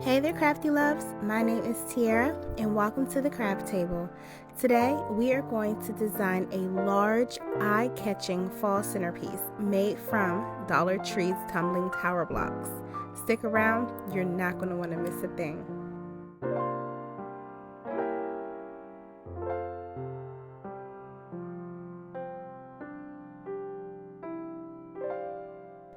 Hey there, Crafty Loves. My name is Tiara, and welcome to the craft table. Today, we are going to design a large, eye-catching fall centerpiece made from Dollar Tree's Tumbling tower blocks. Stick around, you're not going to want to miss a thing.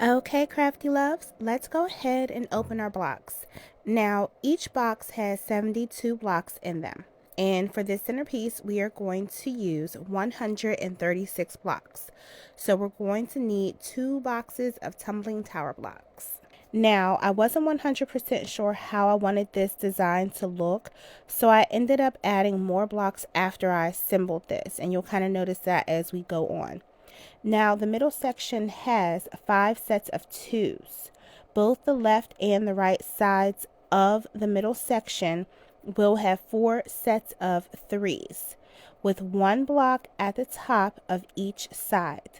Okay, Crafty Loves, let's go ahead and open our blocks. Now, each box has 72 blocks in them. And for this centerpiece, we are going to use 136 blocks. So we're going to need 2 boxes of tumbling tower blocks. Now, I wasn't 100% sure how I wanted this design to look, so I ended up adding more blocks after I assembled this, and you'll kind of notice that as we go on. Now, the middle section has 5 sets of 2s. Both the left and the right sides of the middle section will have 4 sets of 3s, with 1 block at the top of each side.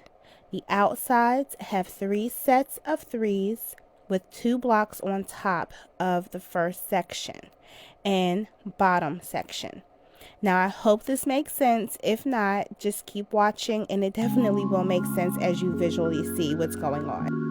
The outsides have 3 sets of 3s, with 2 blocks on top of the first section and bottom section. Now, I hope this makes sense. If not, just keep watching and it definitely will make sense as you visually see what's going on.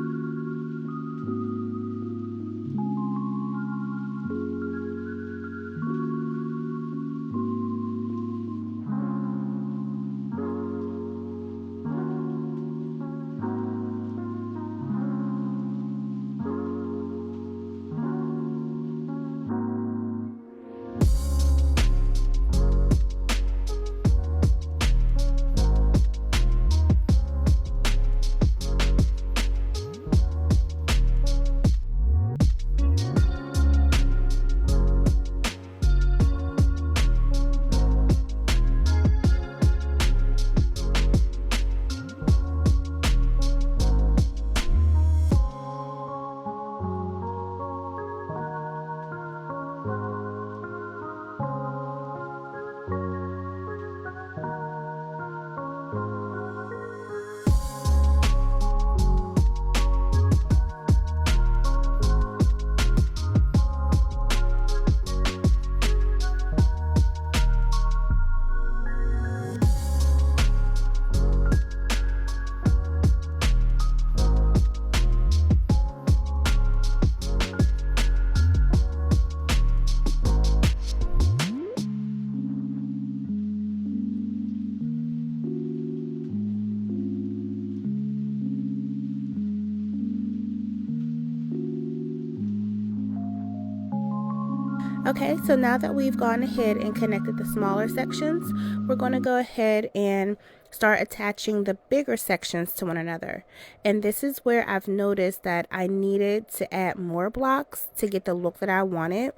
Okay, so now that we've gone ahead and connected the smaller sections, we're going to go ahead and start attaching the bigger sections to one another. And this is where I've noticed that I needed to add more blocks to get the look that I wanted.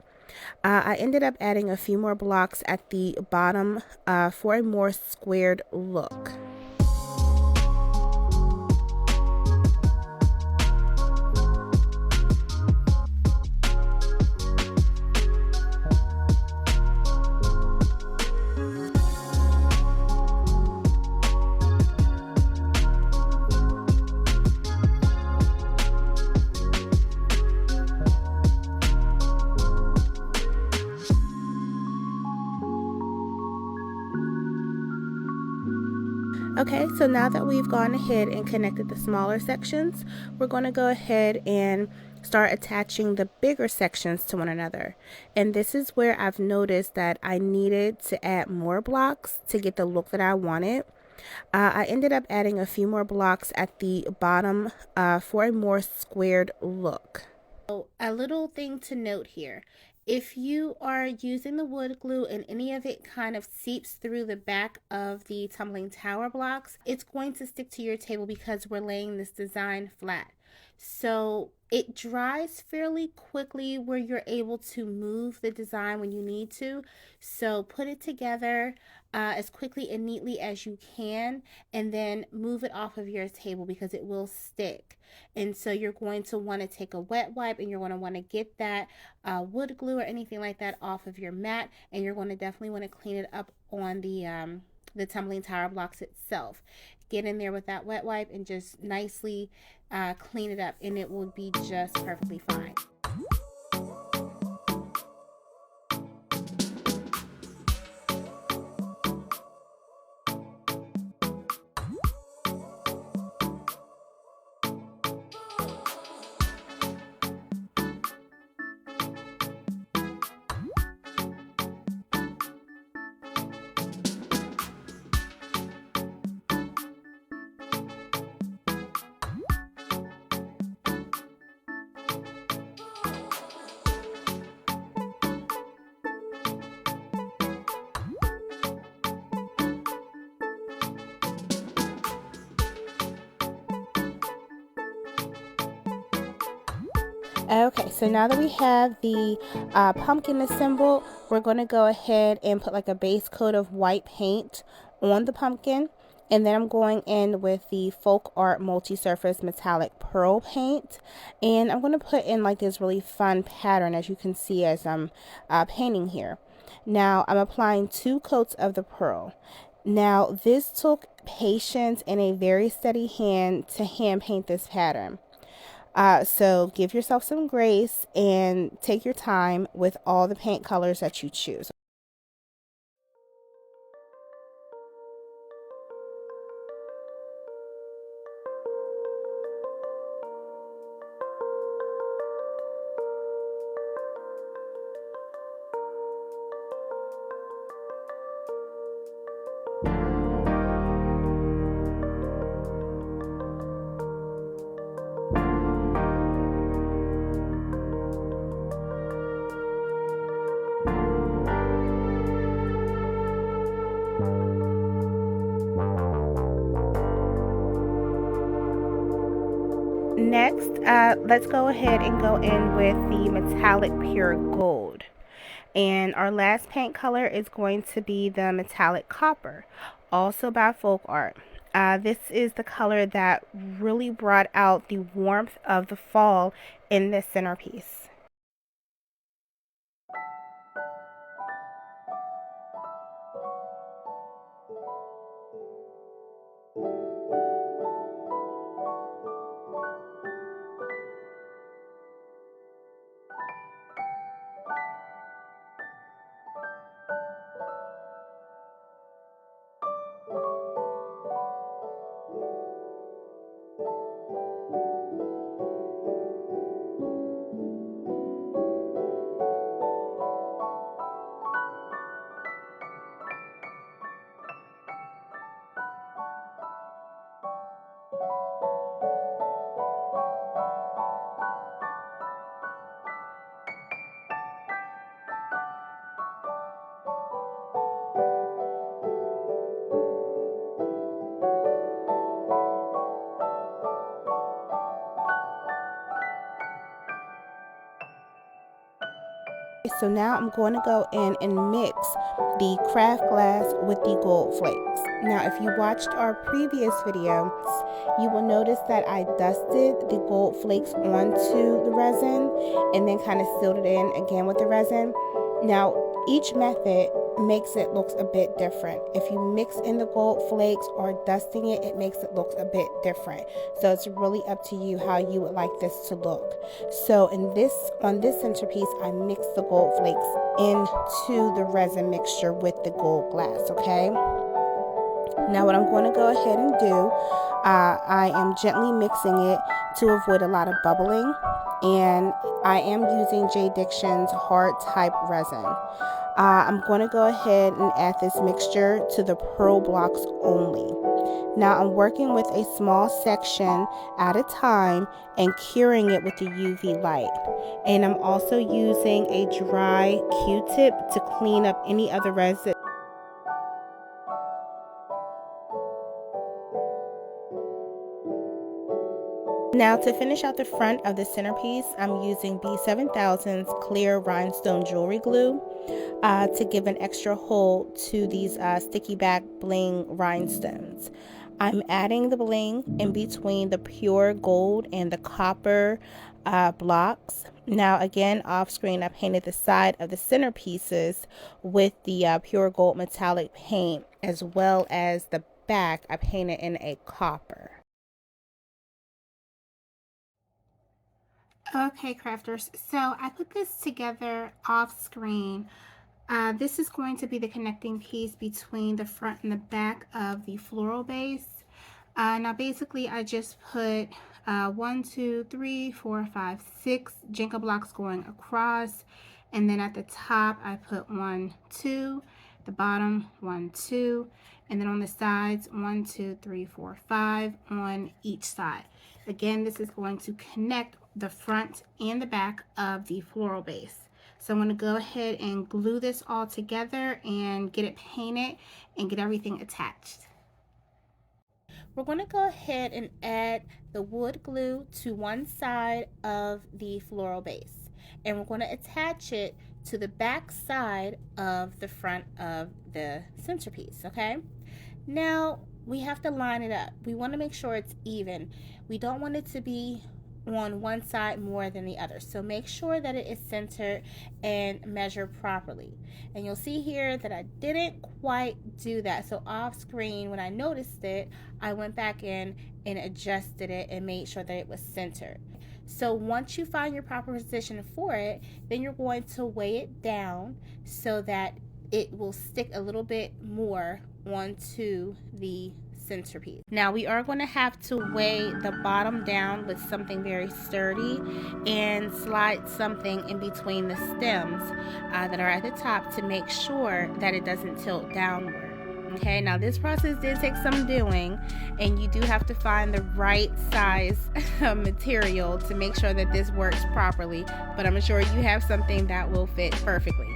I ended up adding a few more blocks at the bottom for a more squared look. Okay, so now that we've gone ahead and connected the smaller sections, we're going to go ahead and start attaching the bigger sections to one another. And this is where I've noticed that I needed to add more blocks to get the look that I wanted. I ended up adding a few more blocks at the bottom for a more squared look. So, a little thing to note here. If you are using the wood glue and any of it kind of seeps through the back of the tumbling tower blocks, it's going to stick to your table because we're laying this design flat. So it dries fairly quickly where you're able to move the design when you need to. So put it together as quickly and neatly as you can, and then move it off of your table because it will stick. And so you're going to want to take a wet wipe and you're going to want to get that wood glue or anything like that off of your mat, and you're going to definitely want to clean it up on the tumbling tower blocks itself. Get in there with that wet wipe and just nicely clean it up, and it will be just perfectly fine. Okay, so now that we have the pumpkin assembled, we're going to go ahead and put like a base coat of white paint on the pumpkin. And then I'm going in with the FolkArt multi-surface metallic pearl paint. And I'm going to put in like this really fun pattern, as you can see as I'm painting here. Now I'm applying 2 coats of the pearl. Now this took patience and a very steady hand to hand paint this pattern. So give yourself some grace and take your time with all the paint colors that you choose. Next, let's go ahead and go in with the metallic pure gold. And our last paint color is going to be the metallic copper, also by FolkArt. This is the color that really brought out the warmth of the fall in this centerpiece. So now I'm going to go in and mix the craft glass with the gold flakes. Now if you watched our previous video, you will notice that I dusted the gold flakes onto the resin and then kind of sealed it in again with the resin. Now each method makes it look a bit different. If you mix in the gold flakes or dusting it, it makes it look a bit different. So it's really up to you how you would like this to look. So on this centerpiece, I mixed the gold flakes into the resin mixture with the gold glass, okay? Now what I'm going to go ahead and do, I am gently mixing it to avoid a lot of bubbling, and I am using JDiction's hard type resin. I'm going to go ahead and add this mixture to the pearl blocks only. Now I'm working with a small section at a time and curing it with the UV light. And I'm also using a dry Q-tip to clean up any other residue. Now to finish out the front of the centerpiece, I'm using B7000's clear rhinestone jewelry glue to give an extra hold to these sticky back bling rhinestones. I'm adding the bling in between the pure gold and the copper blocks. Now again, off screen, I painted the side of the centerpieces with the pure gold metallic paint, as well as the back I painted in a copper. Okay, crafters, so I put this together off screen. This is going to be the connecting piece between the front and the back of the floral base. Now basically I just put 1, 2, 3, 4, 5, 6 Jenga blocks going across, and then at the top I put 1, 2, the bottom 1, 2, and then on the sides 1, 2, 3, 4, 5 on each side. Again, this is going to connect the front and the back of the floral base. So I'm going to go ahead and glue this all together and get it painted and get everything attached. we're going to go ahead and add the wood glue to one side of the floral base, and we're going to attach it to the back side of the front of the centerpiece. Okay, now we have to line it up. We want to make sure it's even. We don't want it to be on one side more than the other, so make sure that it is centered and measure properly. And you'll see here that I didn't quite do that, so off screen when I noticed it, I went back in and adjusted it and made sure that it was centered. So once you find your proper position for it, then you're going to weigh it down so that it will stick a little bit more onto the centerpiece. Now we are going to have to weigh the bottom down with something very sturdy and slide something in between the stems that are at the top to make sure that it doesn't tilt downward. Okay, now this process did take some doing, and you do have to find the right size material to make sure that this works properly, but I'm sure you have something that will fit perfectly.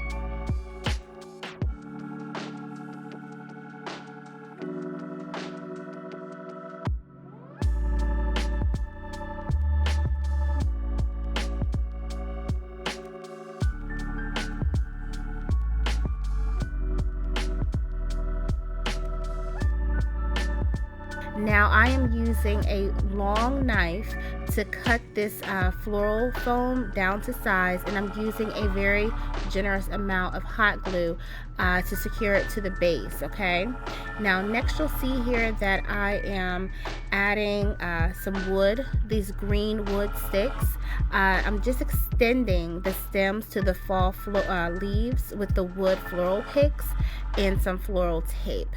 Now I am using a long knife to cut this floral foam down to size, and I'm using a very generous amount of hot glue to secure it to the base. Okay, now next you'll see here that I am adding some wood, these green wood sticks. I'm just extending the stems to the fall leaves with the wood floral picks and some floral tape.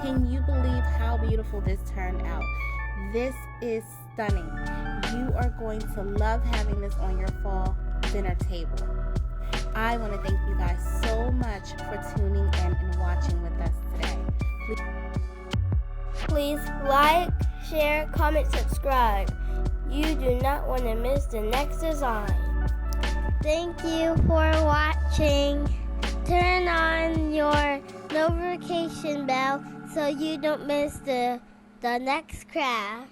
Can you believe how beautiful this turned out? This is stunning. You are going to love having this on your fall dinner table. I want to thank you guys so much for tuning in and watching with us today. Please like, share, comment, subscribe. You do not want to miss the next design. Thank you for watching. Turn on your notification bell so you don't miss the next craft.